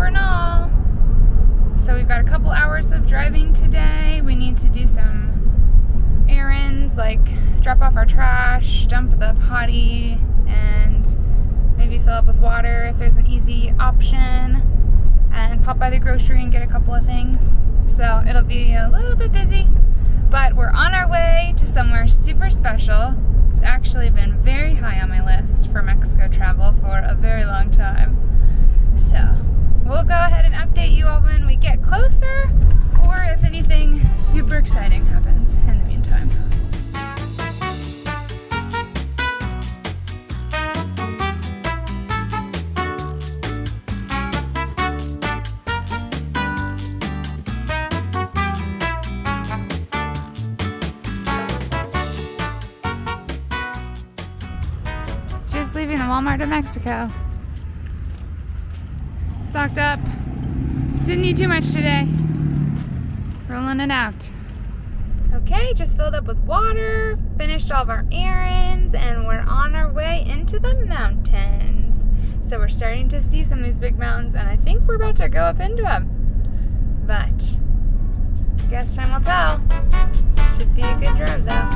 camper and all. So we've got a couple hours of driving today. We need to do some errands, like drop off our trash, dump the potty, and maybe fill up with water if there's an easy option, and pop by the grocery and get a couple of things. So it'll be a little bit busy, but we're on our way to somewhere super special. It's actually been very high on my list for Mexico travel for a very long time. So we'll go ahead and update you all when we get closer, or if anything super exciting happens in the meantime. Just leaving the Walmart of Mexico. Stocked up. Didn't need too much today. Rolling it out. Okay, just filled up with water, finished all of our errands, and we're on our way into the mountains. So we're starting to see some of these big mountains, and I think we're about to go up into them. But I guess time will tell. Should be a good drive though.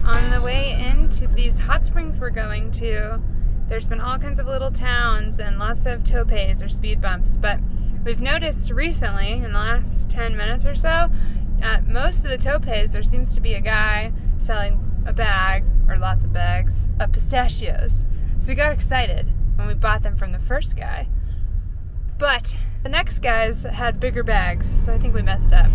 On the way into these hot springs we're going to, there's been all kinds of little towns and lots of topes or speed bumps, but we've noticed recently, in the last 10 minutes or so, at most of the topes there seems to be a guy selling a bag, or lots of bags, of pistachios. So we got excited when we bought them from the first guy. But the next guys had bigger bags, so I think we messed up.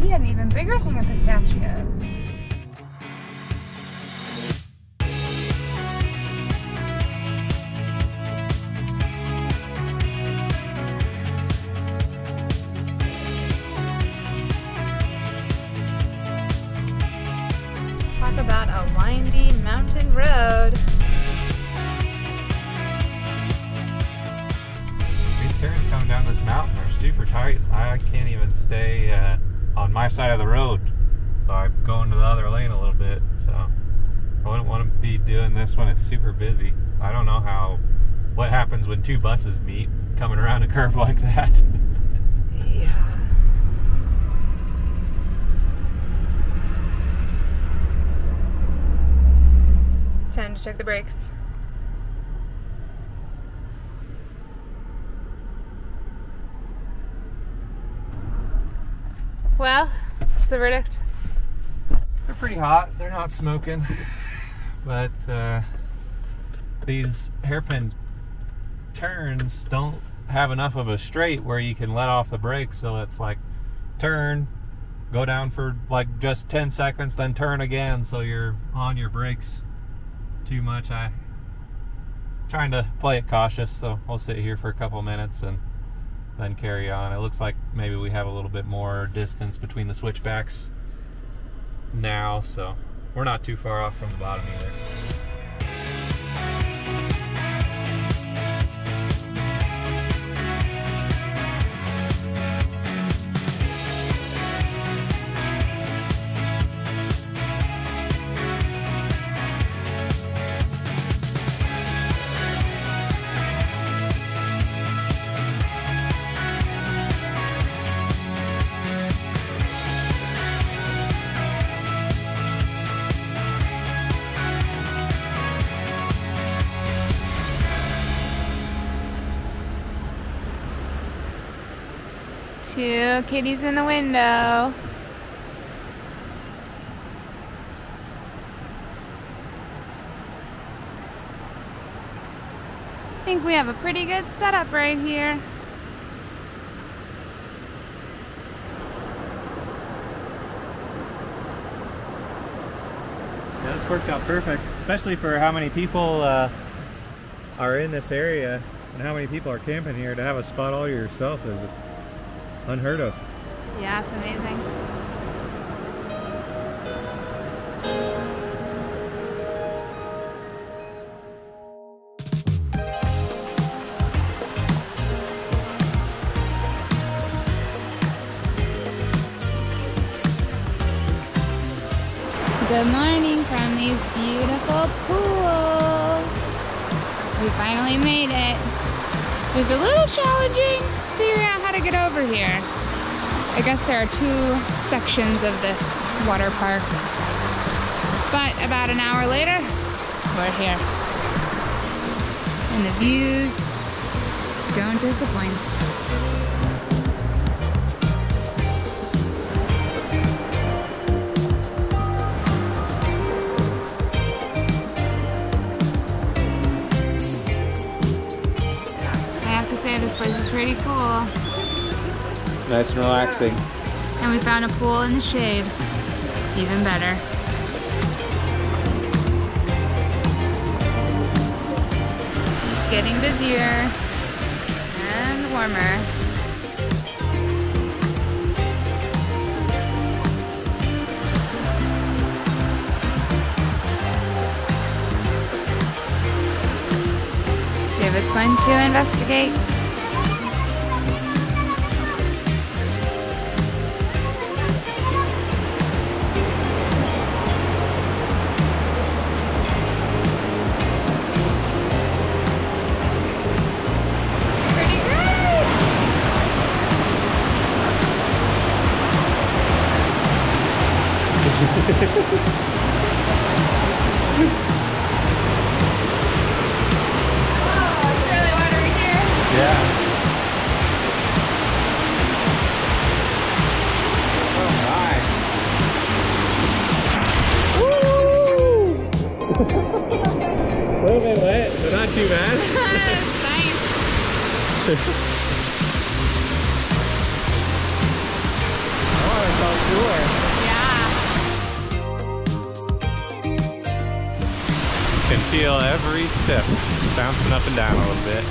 He had an even bigger thing of pistachios. About a windy mountain road. These turns coming down this mountain are super tight. I can't even stay on my side of the road, so I go into the other lane a little bit. So I wouldn't want to be doing this when it's super busy. I don't know what happens when two buses meet coming around a curve like that. Yeah. Time to check the brakes. Well, what's the verdict? They're pretty hot. They're not smoking, but these hairpin turns don't have enough of a straight where you can let off the brakes, so it's like turn, go down for like just 10 seconds, then turn again, so you're on your brakes too much. I'm trying to play it cautious, so we'll sit here for a couple minutes and then carry on. It looks like maybe we have a little bit more distance between the switchbacks now, so we're not too far off from the bottom either. 2 kitties in the window. I think we have a pretty good setup right here. Yeah, this worked out perfect, especially for how many people are in this area and how many people are camping here. To have a spot all yourself is unheard of. Yeah, it's amazing. Good morning from these beautiful pools. We finally made it. It was a little challenging figuring out how to get over here. I guess there are two sections of this water park. But about an hour later, we're here. And the views don't disappoint. This place is pretty cool. Nice and relaxing. And we found a pool in the shade. Even better. It's getting busier and warmer. David's going to investigate. A little bit wet, but not too bad. Nice. Oh, it's all cooler. Yeah. You can feel every step bouncing up and down a little bit.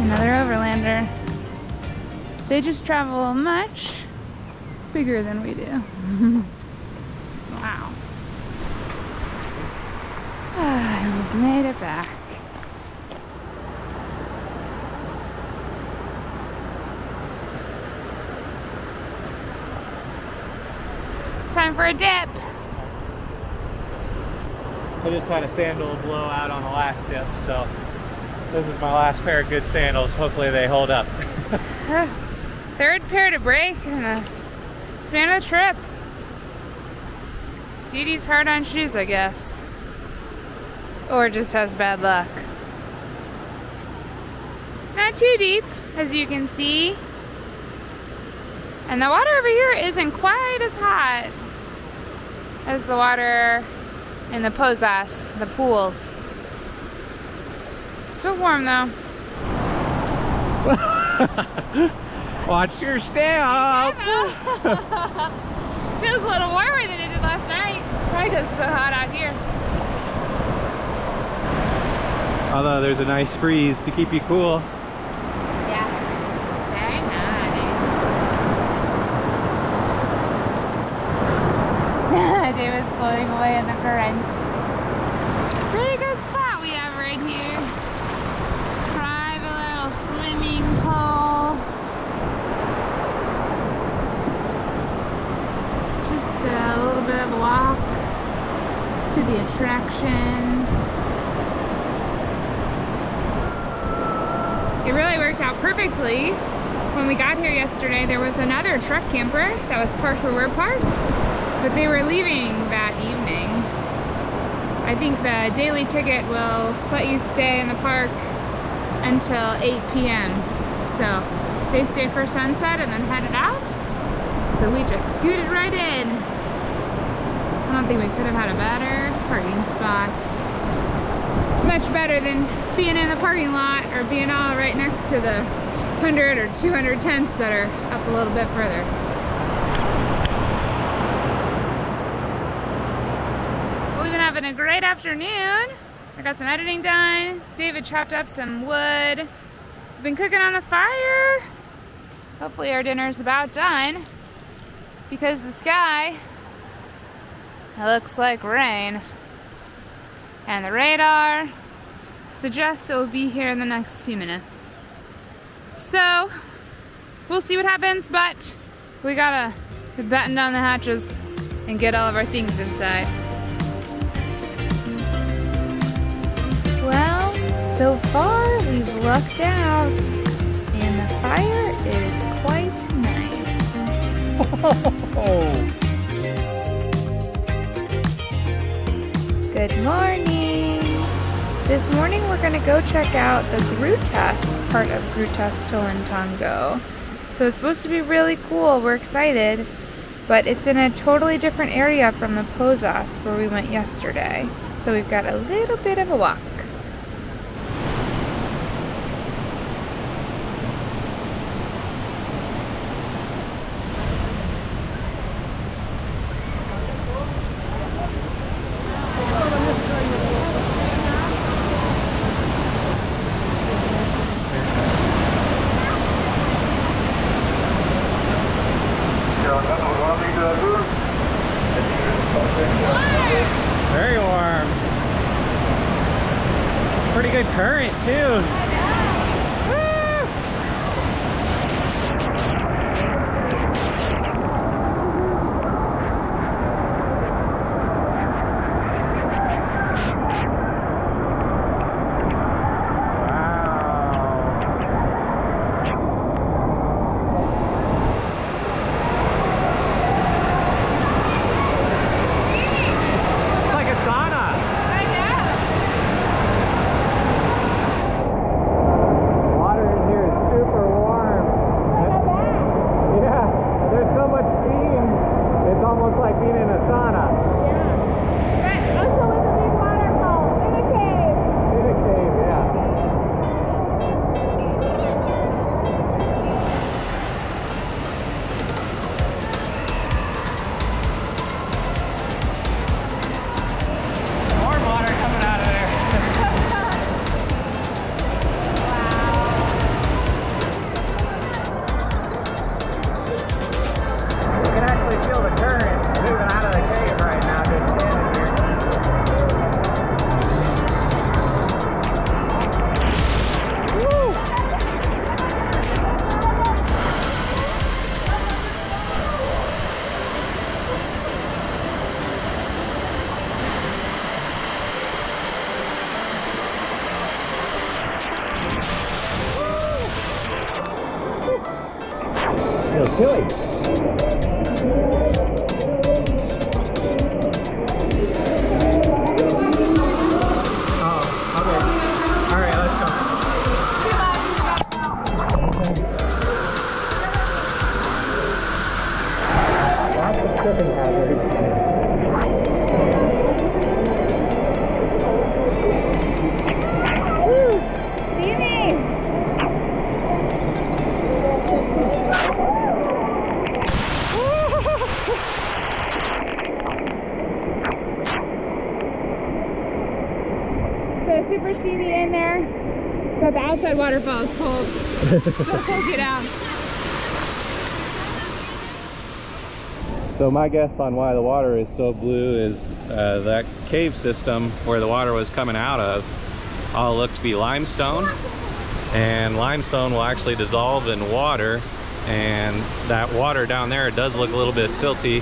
Another Overlander. They just travel much bigger than we do. Wow. We've made it back. Time for a dip. I just had a sandal blow out on the last dip, so this is my last pair of good sandals. Hopefully they hold up. Third pair to break in the span of the trip. Dee Dee's hard on shoes, I guess. Or just has bad luck. It's not too deep, as you can see. And the water over here isn't quite as hot as the water in the Pozas, the pools. It's still warm though. Watch your step. Feels a little warmer than it did last night. Probably because it's so hot out here. Although there's a nice breeze to keep you cool. Yeah, very nice. David's floating away in the current. It's a pretty good spot we have right here. Private little swimming pool. Just a little bit of a walk to the attractions. It really worked out perfectly. When we got here yesterday, there was another truck camper that was parked where we're parked, but they were leaving that evening. I think the daily ticket will let you stay in the park until 8 p.m. So they stayed for sunset and then headed out. So we just scooted right in. I don't think we could have had a better parking spot. It's much better than being in the parking lot or being all right next to the 100 or 200 tents that are up a little bit further. Well, we've been having a great afternoon. I got some editing done. David chopped up some wood. We've been cooking on the fire. Hopefully our dinner's about done because the sky, it looks like rain. And the radar suggests it will be here in the next few minutes. So, we'll see what happens, but we gotta batten down the hatches and get all of our things inside. Well, so far we've lucked out, and the fire is quite nice. Good morning. This morning we're gonna go check out the Grutas part of Grutas Tolantongo. So it's supposed to be really cool, we're excited, but it's in a totally different area from the Pozas where we went yesterday. So we've got a little bit of a walk. Very warm. Pretty good current too. Feels chilly. Oh, okay. All right, let's go. Lots of tripping hazards. Super steamy in there, but the outside waterfall is cold, so it cools you down. So my guess on why the water is so blue is that cave system where the water was coming out of all looked to be limestone, and limestone will actually dissolve in water, and that water down there does look a little bit silty,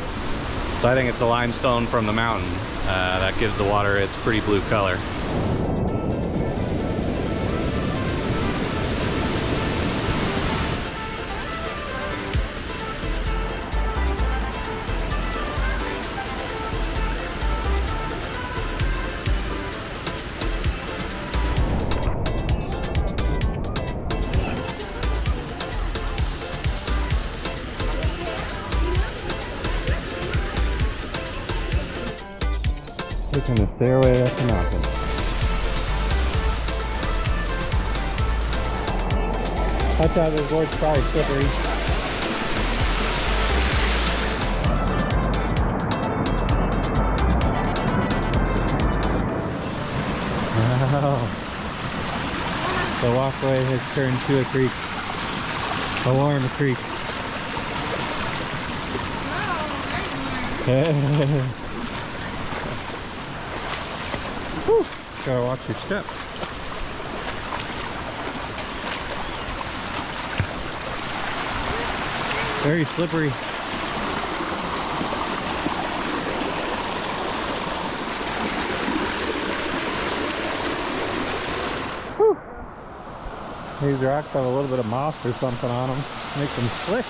so I think it's the limestone from the mountain that gives the water its pretty blue color. Taking the stairway up the mountain. Watch out, this board's probably slippery. Wow. The walkway has turned to a creek. A warm creek. Whew. Gotta watch your step. Very slippery. Whew. These rocks have a little bit of moss or something on them. Makes them slick.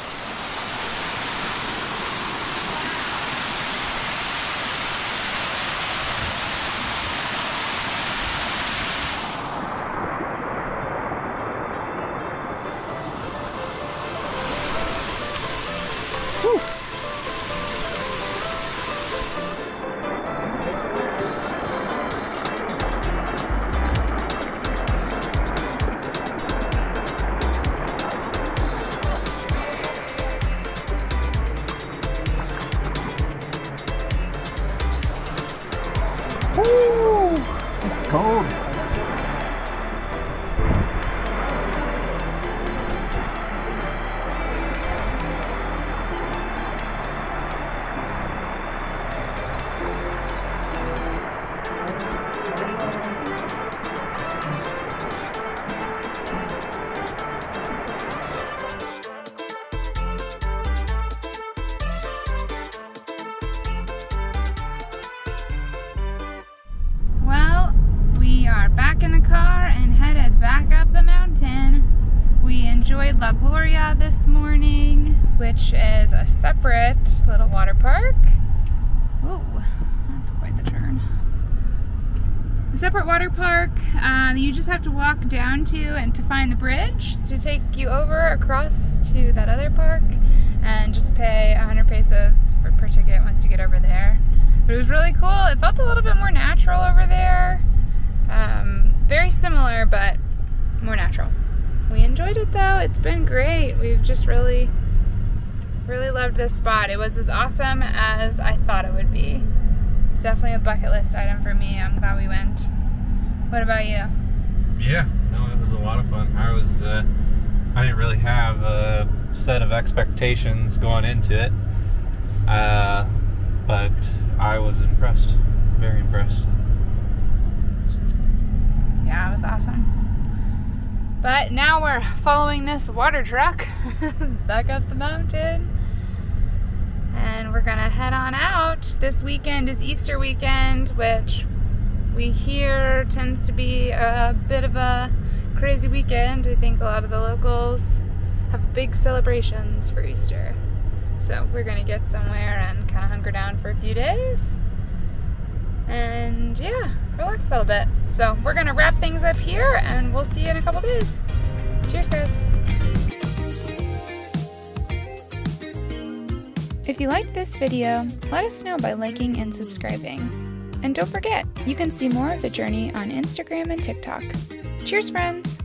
Cold. Back in the car and headed back up the mountain. We enjoyed La Gloria this morning, which is a separate little water park. Ooh, that's quite the turn. A separate water park you just have to walk down to and to find the bridge to take you over across to that other park, and just pay 100 pesos per ticket once you get over there. But it was really cool. It felt a little bit more natural over there. Very similar, but more natural. We enjoyed it though. It's been great. We've just really loved this spot. It was as awesome as I thought it would be. It's definitely a bucket list item for me. I'm glad we went. What about you? Yeah, no, it was a lot of fun. I didn't really have a set of expectations going into it, but I was impressed. Very impressed. Yeah, it was awesome. But now we're following this water truck back up the mountain. And we're gonna head on out. This weekend is Easter weekend, which we hear tends to be a bit of a crazy weekend. I think a lot of the locals have big celebrations for Easter. So we're gonna get somewhere and kind of hunker down for a few days. And yeah, relax a little bit. So we're gonna wrap things up here and we'll see you in a couple days. Cheers, guys. If you liked this video, let us know by liking and subscribing. And don't forget, you can see more of the journey on Instagram and TikTok. Cheers, friends!